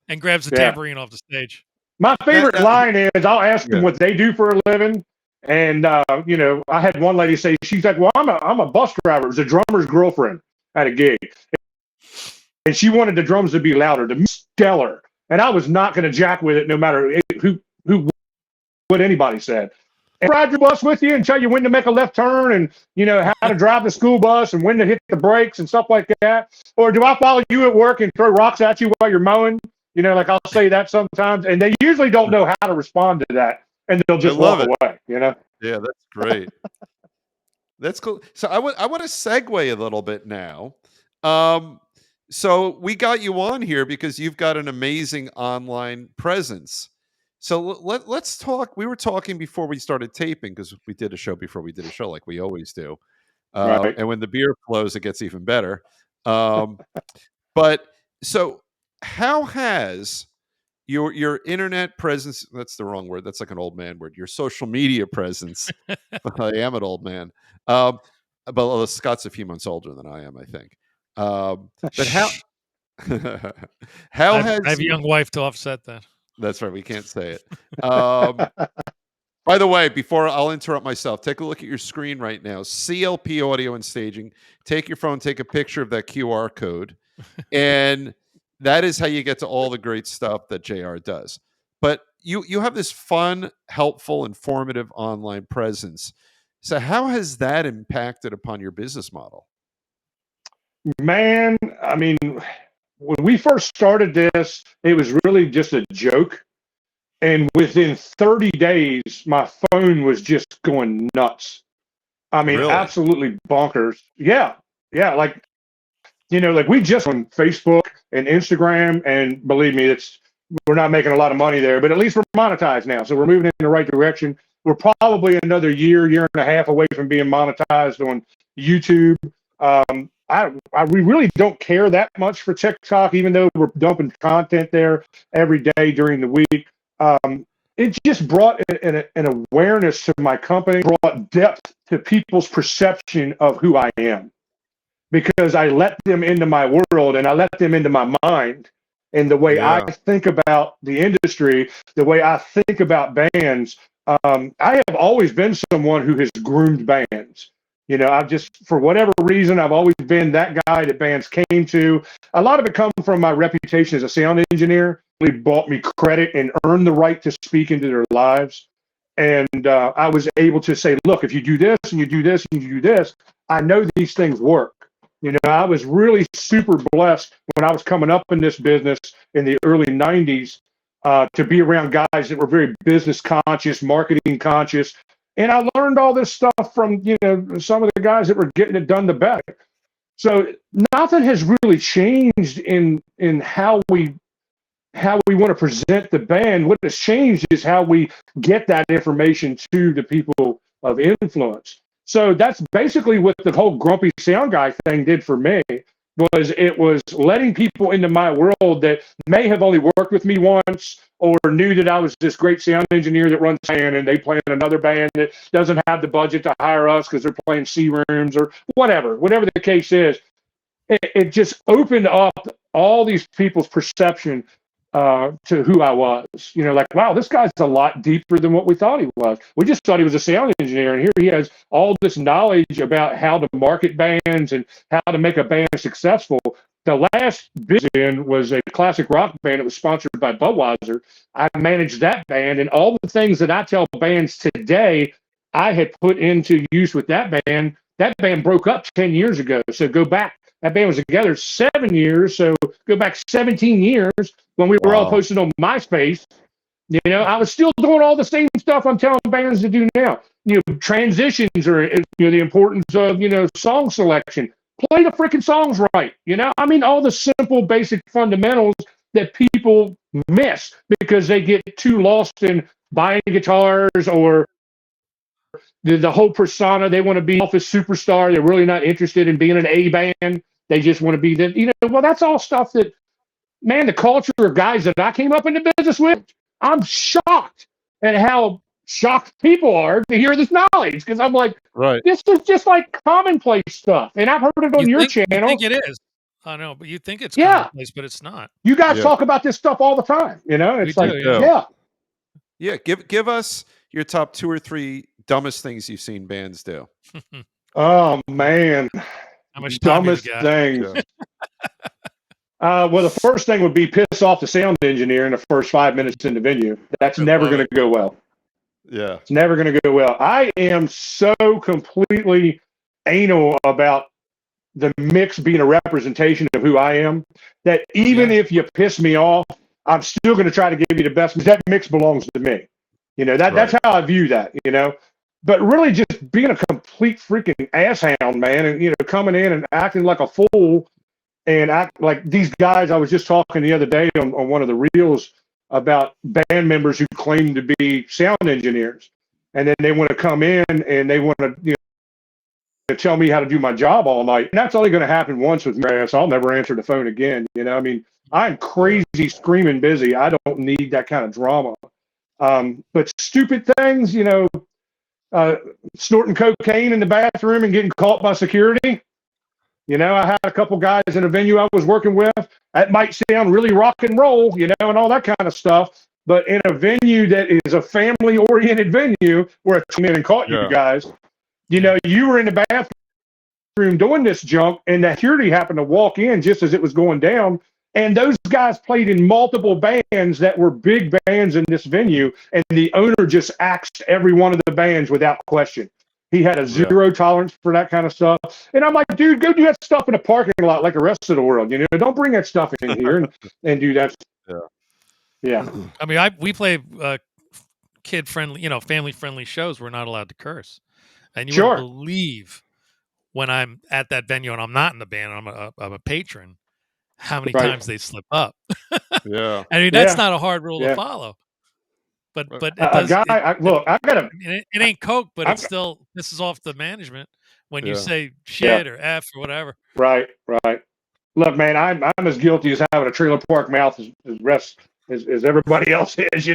And grabs the tambourine off the stage. My favorite line is, I'll ask them what they do for a living. And, I had one lady say, she's like, well, I'm a bus driver. It was a drummer's girlfriend at a gig. And she wanted the drums to be louder, to be stellar. And I was not going to jack with it no matter what anybody said. And ride your bus with you and tell you when to make a left turn, and how to drive the school bus and when to hit the brakes and stuff like that. Or do I follow you at work and throw rocks at you while you're mowing? Like I'll say that sometimes, and they usually don't know how to respond to that, and they'll just walk away. Yeah, that's great. That's cool. So I want to segue a little bit now. So we got you on here because you've got an amazing online presence. So let's talk. We were talking before we started taping, because we did a show before we did a show, like we always do. Right. And when the beer flows, it gets even better. But so how has your internet presence, that's the wrong word, that's like an old man word, your social media presence, I am an old man. But Scott's a few months older than I am, I think. But how I have a young wife to offset that. That's right. We can't say it. By the way, before I'll interrupt myself, take a look at your screen right now. CLP Audio and Staging. Take your phone, take a picture of that QR code. And that is how you get to all the great stuff that JR does. But you have this fun, helpful, informative online presence. So how has that impacted upon your business model? Man, I mean, when we first started this, it was really just a joke. And within 30 days, my phone was just going nuts. I mean, Really? Absolutely bonkers. Yeah. Like we just on Facebook and Instagram, and believe me, we're not making a lot of money there, but at least we're monetized now. So we're moving in the right direction. We're probably another year and a half away from being monetized on YouTube. We really don't care that much for TikTok, even though we're dumping content there every day during the week. It just brought an awareness to my company, brought depth to people's perception of who I am, because I let them into my world and I let them into my mind, and the way I think about the industry, the way I think about bands. I have always been someone who has groomed bands. I've just, for whatever reason, I've always been that guy that bands came to. A lot of it comes from my reputation as a sound engineer. Really bought me credit and earned the right to speak into their lives. And I was able to say, look, if you do this and you do this and you do this, I know these things work. I was really super blessed when I was coming up in this business in the early 90s to be around guys that were very business conscious, marketing conscious, And I learned all this stuff from, some of the guys that were getting it done the best. So nothing has really changed in how we want to present the band. What has changed is how we get that information to the people of influence. So that's basically what the whole grumpy sound guy thing did for me. It was letting people into my world that may have only worked with me once or knew that I was this great sound engineer that runs a band and they play in another band that doesn't have the budget to hire us because they're playing C rooms or whatever the case is. It just opened up all these people's perception to who I was. Like, wow, this guy's a lot deeper than what we thought he was. We just thought he was a sound engineer, and here he has all this knowledge about how to market bands and how to make a band successful. The last band was a classic rock band that was sponsored by Budweiser. I managed that band, and all the things that I tell bands today, I had put into use with that band. That band broke up 10 years ago, so go back. That band was together 7 years, so go back 17 years when we were all posted on MySpace. I was still doing all the same stuff I'm telling bands to do now. Transitions are, the importance of, song selection. Play the freaking songs right. All the simple, basic fundamentals that people miss because they get too lost in buying guitars or the whole persona. They want to be office superstar. They're really not interested in being an A band. They just want to be that's all stuff that, man, the culture of guys that I came up in the business with, I'm shocked at how shocked people are to hear this knowledge. Because I'm like, this is just like commonplace stuff. And I've heard it on your channel. You think it is. I know, but you think it's commonplace, but it's not. You guys talk about this stuff all the time. It's we like, Yeah, give us your top 2 or 3 dumbest things you've seen bands do. Oh, man. How much time dumbest you got? things. Well, the first thing would be piss off the sound engineer in the first 5 minutes in the venue. That's never going to go well. Yeah. It's never going to go well. I am so completely anal about the mix being a representation of who I am that even if you piss me off, I'm still going to try to give you the best because that mix belongs to me. That's how I view that, But really just being a complete freaking asshound, man, and, coming in and acting like a fool and act like these guys. I was just talking the other day on one of the reels about band members who claim to be sound engineers. And then they want to come in and they want to, tell me how to do my job all night. And that's only going to happen once with me. So I'll never answer the phone again. I'm crazy, screaming busy. I don't need that kind of drama. But stupid things, snorting cocaine in the bathroom and getting caught by security. I had a couple guys in a venue I was working with. That might sound really rock and roll, and all that kind of stuff. But in a venue that is a family-oriented venue where I came in and caught you guys, you were in the bathroom doing this junk, and the security happened to walk in just as it was going down. And those guys played in multiple bands that were big bands in this venue, and the owner just axed every one of the bands without question. He had a zero tolerance for that kind of stuff. And I'm like, dude, go do that stuff in a parking lot like the rest of the world. Don't bring that stuff in here and do that. Yeah. We play kid-friendly, family-friendly shows. We're not allowed to curse. And you wouldn't believe when I'm at that venue and I'm not in the band, I'm a patron, how many times they slip up. That's not a hard rule to follow. But it does. It ain't coke, but it still pisses off the management when you say shit or F or whatever. Right. Look, man, I'm as guilty as having a trailer park mouth as everybody else is,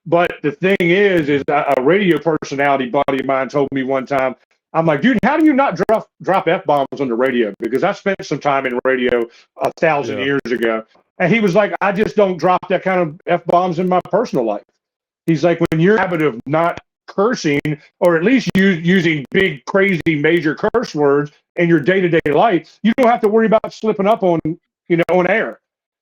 But the thing is a radio personality buddy of mine told me one time, I'm like, dude, how do you not drop F-bombs on the radio? Because I spent some time in radio 1,000 years ago. And he was like, I just don't drop that kind of F-bombs in my personal life. He's like, when you're in the habit of not cursing, or at least using big, crazy, major curse words in your day-to-day life, you don't have to worry about slipping up on air.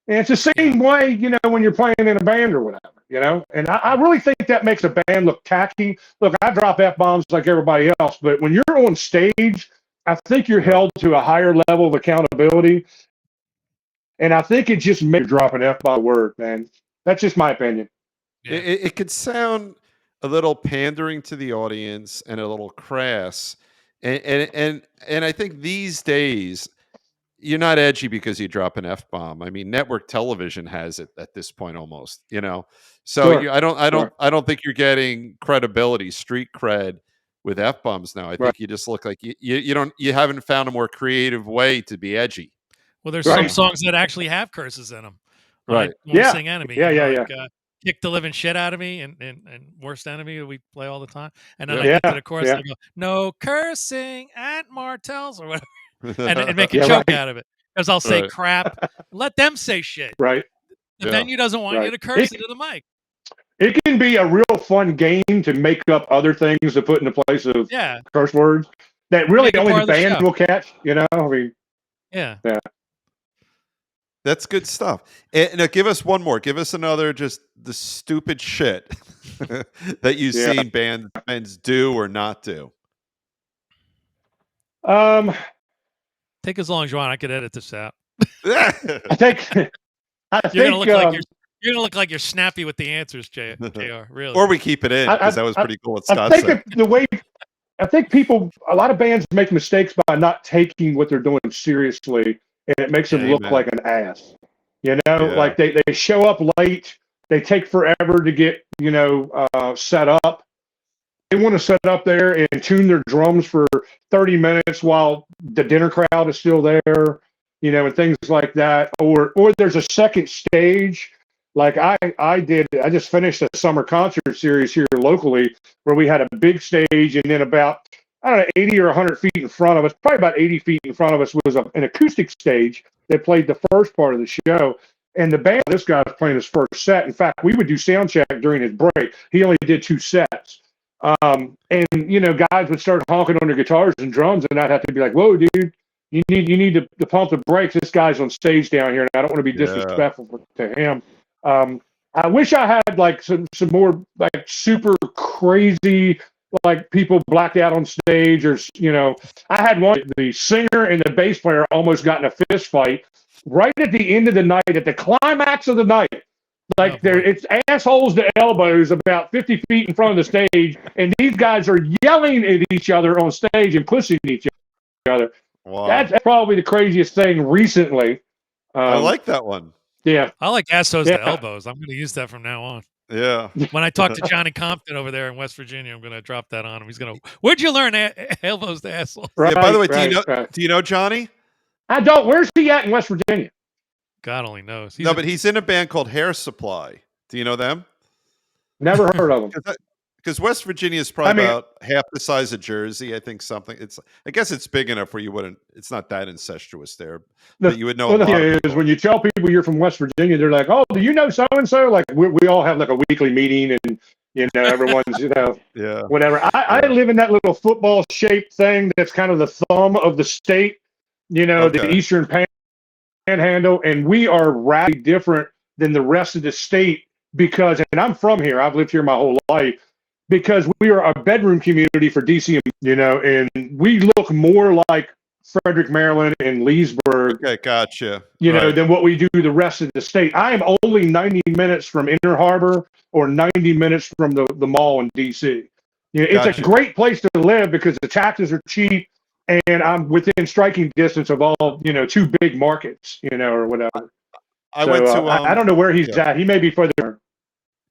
And it's the same way, when you're playing in a band or whatever, And I really think that makes a band look tacky. Look, I drop F-bombs like everybody else, but when you're on stage, I think you're held to a higher level of accountability. And I think it just makes you drop an F-bomb word, man. That's just my opinion. It could sound a little pandering to the audience and a little crass. And I think these days you're not edgy because you drop an F bomb. I mean, network television has it at this point almost, you know. So Sure. I don't think you're getting credibility, street cred with F bombs now. I Right. think you just look like you haven't found a more creative way to be edgy. Well, there's Right. some songs that actually have curses in them. Right. When we Yeah. sing Enemy, Yeah, you know, yeah, like kick the living shit out of me and Worst Enemy that we play all the time. And then Yeah. I get to Yeah, the chorus yeah. and I go, no cursing at Martell's or whatever. And make a Yeah, joke right. out of it. Because I'll say Right. crap. Let them say shit. Right. The Yeah. venue doesn't want you Right. to curse into the mic. It can be a real fun game to make up other things to put in the place of Yeah. curse words that really Make it only part the of the band show. will catch. You know, I mean, Yeah. That's good stuff. And now give us one more. Give us another, just the stupid shit that you've Yeah. seen bands do or not do. Take as long as you want. I could edit this out. I think You're gonna look like you're snappy with the answers, JR. Really. Or we keep it in because that was pretty cool what Scott said. I think a lot of bands make mistakes by not taking what they're doing seriously, and it makes them look Amen. like an ass. You know, Yeah. like they show up late, they take forever to get set up. They want to set up there and tune their drums for 30 minutes while the dinner crowd is still there, you know, and things like that. Or there's a second stage. Like I just finished a summer concert series here locally where we had a big stage, and then about, I don't know, 80 or 100 feet in front of us, probably about 80 feet in front of us, was an acoustic stage that played the first part of the show. And the band, this guy was playing his first set. In fact, we would do sound check during his break. He only did 2 sets. And you know, guys would start honking on their guitars and drums, and I'd have to be like, "Whoa, dude, you need to pump the brakes. This guy's on stage down here, and I don't want to be disrespectful to him." I wish I had like some more like super crazy, like people blacked out on stage, or you know, I had one. The singer and the bass player almost got in a fist fight right at the end of the night, at the climax of the night. Like it's assholes to elbows about 50 feet in front of the stage, and these guys are yelling at each other on stage and pushing each other. Wow. That's probably the craziest thing recently. I like that one. Yeah. I like assholes to elbows. I'm going to use that from now on. Yeah. When I talk to Johnny Compton over there in West Virginia, I'm going to drop that on him. He's going to, where'd you learn elbows to assholes? Right, yeah. By the way, right. do you know Johnny? I don't. Where's he at in West Virginia? God only knows. But he's in a band called Hair Supply. Do you know them? Never heard of them. Because West Virginia is probably about half the size of Jersey. I think something. I guess it's big enough where you wouldn't. It's not that incestuous there, but you would know. The thing is, when you tell people you're from West Virginia, they're like, "Oh, do you know so and so?" Like we all have like a weekly meeting, and you know everyone's whatever. I live in that little football shaped thing that's kind of the thumb of the state. You know, the Eastern Panhandle, and we are radically different than the rest of the state because, and I'm from here. I've lived here my whole life. Because we are a bedroom community for DC, you know, and we look more like Frederick, Maryland, and Leesburg. Okay, gotcha. You know, than what we do the rest of the state. I am only 90 minutes from Inner Harbor or 90 minutes from the mall in DC. You know, it's a great place to live because the taxes are cheap, and I'm within striking distance of all, you know, 2 big markets, you know, or whatever. I don't know where he's at. He may be further.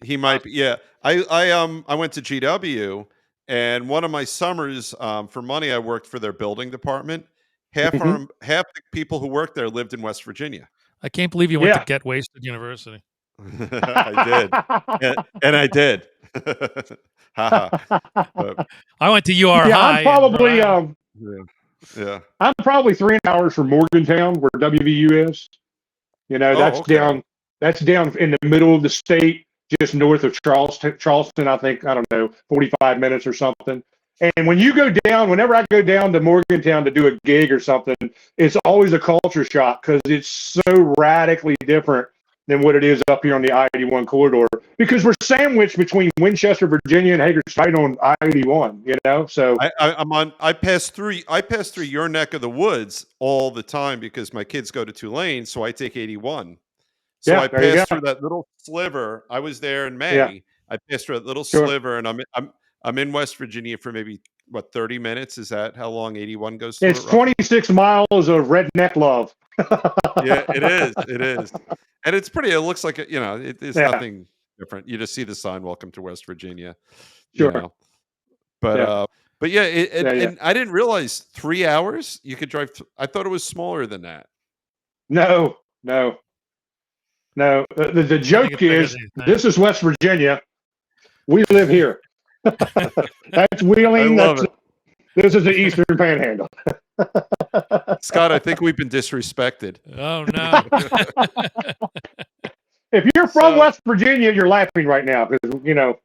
He might be, yeah. I went to GW, and one of my summers for money, I worked for their building department. Half the people who worked there lived in West Virginia. I can't believe you went to Get Wasted University. I did, and I did. I went to UR High. I'm probably I'm probably 3 hours from Morgantown, where WVU is. You know, that's down in the middle of the state, just north of Charleston, I think, I don't know, 45 minutes or something. And when you go down, whenever I go down to Morgantown to do a gig or something, it's always a culture shock because it's so radically different than what it is up here on the I-81 corridor. Because we're sandwiched between Winchester, Virginia, and Hagerstown on I-81. You know, so I pass through your neck of the woods all the time because my kids go to Tulane, so I take 81. So I passed through that little sliver. I was there in May, I passed through a little Sure. sliver, and I'm in West Virginia for maybe what 30 minutes. Is that how long 81 goes through? It's It roughly? 26 miles of redneck love. Yeah, it is. It is, and it's pretty. It looks like it's Yeah, nothing different. You just see the sign, "Welcome to West Virginia," you sure. know. But Yeah, but yeah, it, yeah, yeah. and I didn't realize 3 hours you could drive. I thought it was smaller than that. No, no, no. The I think joke it's bigger is, than you think. this is West Virginia. We live here. That's I Wheeling. love it, This is the Eastern Panhandle. Scott. I think we've been disrespected. Oh no. If you're from So West Virginia, you're laughing right now because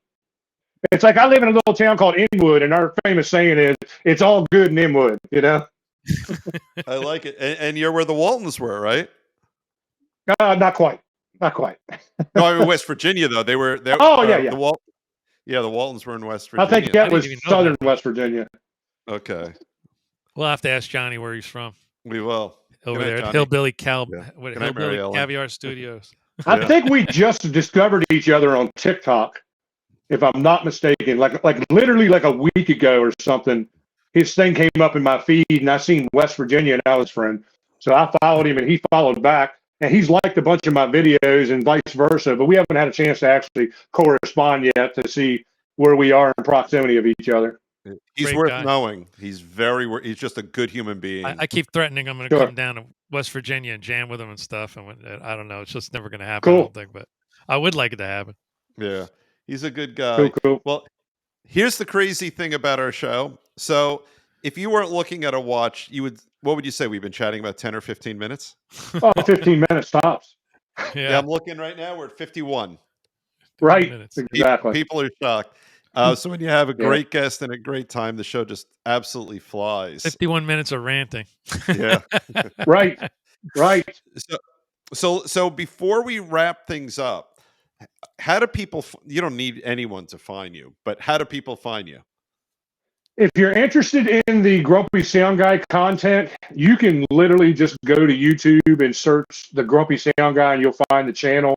it's like I live in a little town called Inwood, and our famous saying is, "It's all good in Inwood." I like it, and you're where the Waltons were, right? Not quite, not quite. No, I mean West Virginia though. They were there. Oh yeah, yeah. The Waltons were in West I Virginia. think that didn't was even know southern that. West Virginia. Okay, We'll have to ask Johnny where he's from. we will. Over Good night, there at Johnny. Hillbilly Yeah. Good night, Mary Hillbilly Ellen. Caviar Studios. I Yeah. think we just discovered each other on TikTok, if I'm not mistaken. Like literally like a week ago or something. His thing came up in my feed, and I seen West Virginia, and I was friend. So I followed him, and he followed back. And he's liked a bunch of my videos and vice versa, but we haven't had a chance to actually correspond yet to see where we are in proximity of each other. He's Great worth guy. knowing. He's he's just a good human being. I keep threatening I'm going to Sure. come down to West Virginia and jam with him and stuff. And I don't know. It's just never going to happen. Cool. I don't think, but I would like it to happen. Yeah, he's a good guy. Cool. Well, here's the crazy thing about our show. So if you weren't looking at a watch, what would you say? We've been chatting about 10 or 15 minutes? Oh, 15 minutes tops. Yeah, I'm looking right now. We're at 51. Right. Minutes. Exactly. People are shocked. So when you have a great guest and a great time, the show just absolutely flies. 51 minutes of ranting. Yeah. Right. So before we wrap things up, how do people? You don't need anyone to find you, but how do people find you? If you're interested in the Grumpy Sound Guy content, you can literally just go to YouTube and search the Grumpy Sound Guy, and you'll find the channel.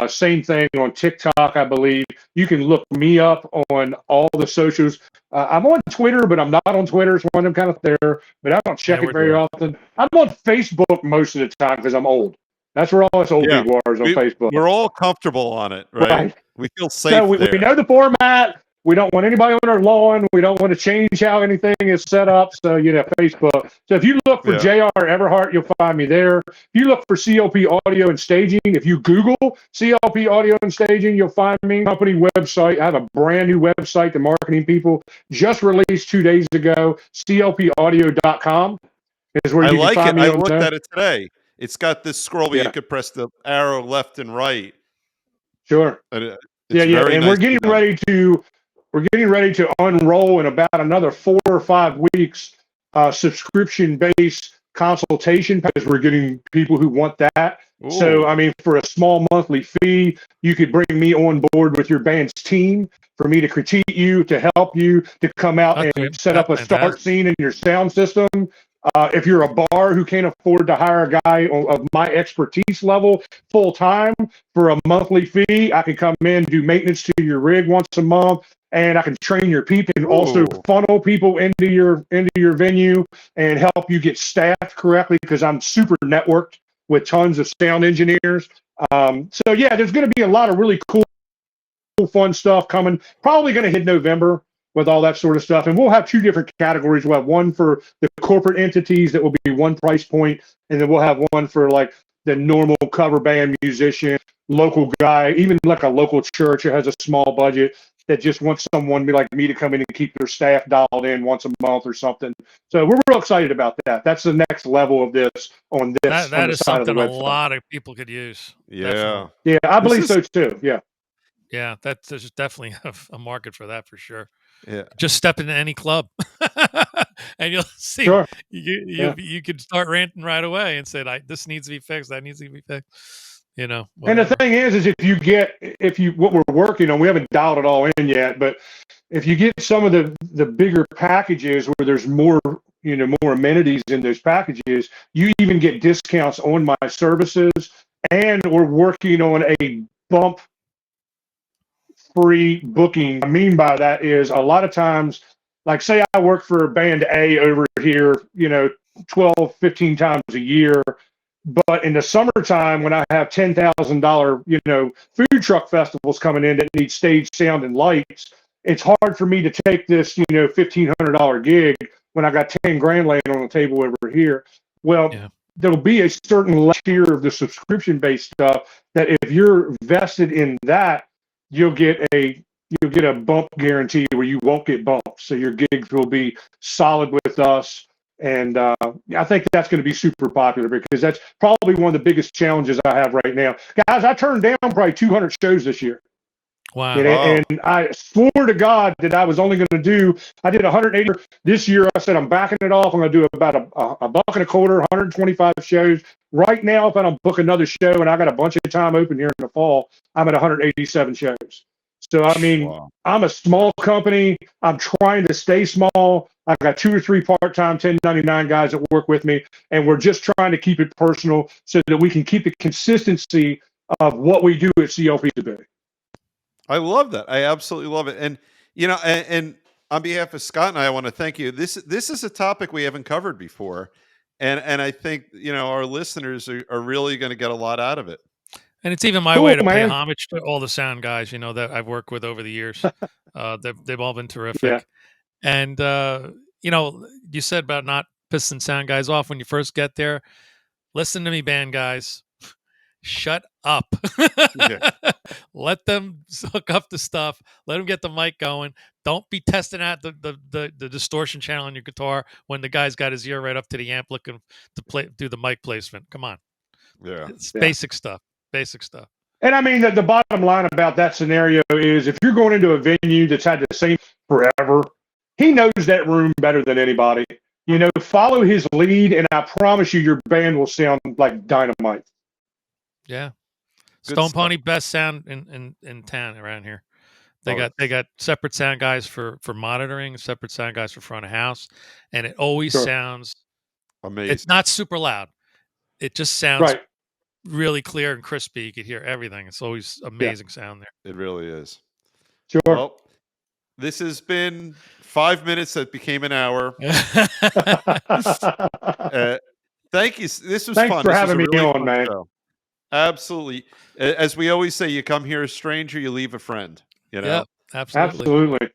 Same thing on TikTok, I believe. You can look me up on all the socials. I'm on Twitter, but I'm not on Twitter. It's one of them kind of there, but I don't check it very often. I'm on Facebook most of the time because I'm old. That's where all us old people are, is on Facebook. We're all comfortable on it, right? We feel safe So we there. know the format. We don't want anybody on our lawn. We don't want to change how anything is set up. So, Facebook. So if you look for JR Everhart, you'll find me there. If you look for CLP Audio and Staging, if you Google CLP Audio and Staging, you'll find me. Company website. I have a brand new website the marketing people just released 2 days ago. CLPaudio.com is where you can find me. I looked at it today. It's got this scroll where you could press the arrow left and right. Sure. And And nice we're getting ready to unroll in about another 4 or 5 weeks subscription-based consultation, because we're getting people who want that. Ooh. So, I mean, for a small monthly fee, you could bring me on board with your band's team for me to critique you, to help you, to come out and set up a start scene in your sound system. If you're a bar who can't afford to hire a guy of my expertise level full time for a monthly fee, I can come in, do maintenance to your rig once a month, and I can train your people and also funnel people into your venue and help you get staffed correctly, because I'm super networked with tons of sound engineers. So yeah, there's going to be a lot of really cool, fun stuff coming. Probably going to hit November with all that sort of stuff. And we'll have 2 different categories. We'll have one for the corporate entities that will be one price point, and then we'll have one for like the normal cover band musician, local guy, even like a local church that has a small budget that just wants someone like me to come in and keep their staff dialed in once a month or something. So we're real excited about that. That's the next level of this on this. That is something a lot of people could use. Yeah. Definitely. Yeah, I believe so too. Yeah. Yeah, there's definitely a market for that for sure. Yeah. Just step into any club and you'll see. Sure. You could start ranting right away and say, this needs to be fixed, that needs to be fixed. Whatever. And the thing is what we're working on, we haven't dialed it all in yet, but if you get some of the bigger packages where there's more amenities in those packages, you even get discounts on my services. And we're working on a bump free booking. I mean by that is a lot of times, like say I work for band A over here, 12, 15 times a year. But in the summertime, when I have $10,000, food truck festivals coming in that need stage sound and lights, it's hard for me to take this, $1,500 gig when I got 10 grand laying on the table over here. Well, Yeah. there'll be a certain tier of the subscription-based stuff that if you're vested in that, you'll get a bump guarantee where you won't get bumped. So your gigs will be solid with us. And I think that's going to be super popular because that's probably one of the biggest challenges I have right now. Guys, I turned down probably 200 shows this year. Wow. And I swore to God that I was only going to do, I did 180 this year. I said, I'm backing it off. I'm going to do about a buck and a quarter, 125 shows. Right now, if I don't book another show and I got a bunch of time open here in the fall, I'm at 187 shows. So, I mean, Wow. I'm a small company. I'm trying to stay small. I got 2 or 3 part-time 1099 guys that work with me, and we're just trying to keep it personal so that we can keep the consistency of what we do at CLP today. I love that. I absolutely love it. And and on behalf of Scott and I want to thank you. This is a topic we haven't covered before, and I think our listeners are really going to get a lot out of it. And it's even my Cool, way to pay man. homage to all the sound guys, that I've worked with over the years. They've all been terrific. Yeah. And you said about not pissing sound guys off when you first get there. Listen to me, band guys. Shut up. Yeah. Let them hook up the stuff. Let them get the mic going. Don't be testing out the distortion channel on your guitar when the guy's got his ear right up to the amp looking to do the mic placement. Come on. Yeah. It's basic stuff. Basic stuff. And I mean, the bottom line about that scenario is if you're going into a venue that's had the same forever, he knows that room better than anybody. Follow his lead, and I promise you, your band will sound like dynamite. Yeah. Good Stone stuff. Pony, best sound in town around here. They got separate sound guys for monitoring, separate sound guys for front of house, and it always sounds Amazing. It's not super loud. It just sounds really clear and crispy. You could hear everything. It's always amazing sound there. It really is. Sure. Well, this has been 5 minutes that became an hour. Thank you. This was Thanks fun. for This having was a me really on, fun man. show. Absolutely. As we always say, you come here a stranger, you leave a friend. Yep, absolutely. Absolutely.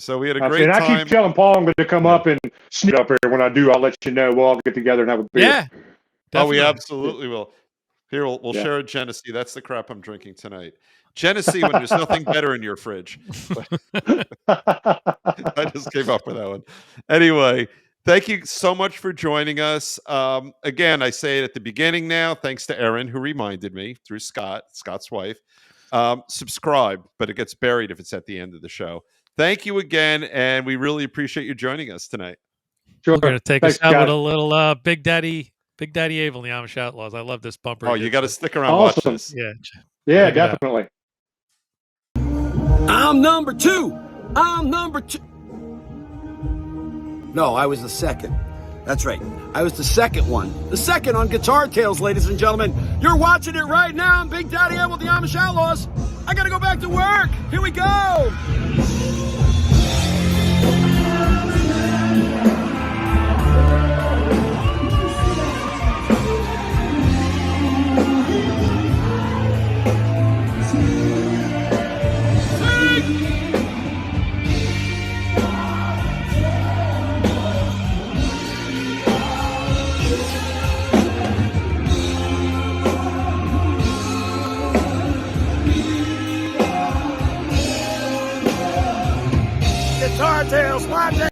So we had a great And I time. keep telling Paul I'm going to come up and sneak up here. When I do, I'll let you know. We'll all get together and have a beer. Yeah. Oh, we definitely. absolutely will. Here, we'll share a Genesee. That's the crap I'm drinking tonight. Genesee when there's nothing better in your fridge. I just came up with that one. Anyway, thank you so much for joining us. Again, I say it at the beginning now, thanks to Erin, who reminded me through Scott's wife. Subscribe, but it gets buried if it's at the end of the show. Thank you again, and we really appreciate you joining us tonight. Sure. We're going to take Thanks, us out guys. with a little Big Daddy Abel and the Amish Outlaws. I love this bumper. Oh, he you did, got to so- stick around and watch Awesome. this. Yeah. Yeah, Check it out. definitely. I'm number 2. I'm number 2. No, I was the second. That's right. I was the second one. The second on Guitar Tales, ladies and gentlemen. You're watching it right now. I'm Big Daddy Abel with the Amish Outlaws. I gotta go back to work. Here we go. Guitar Tales, my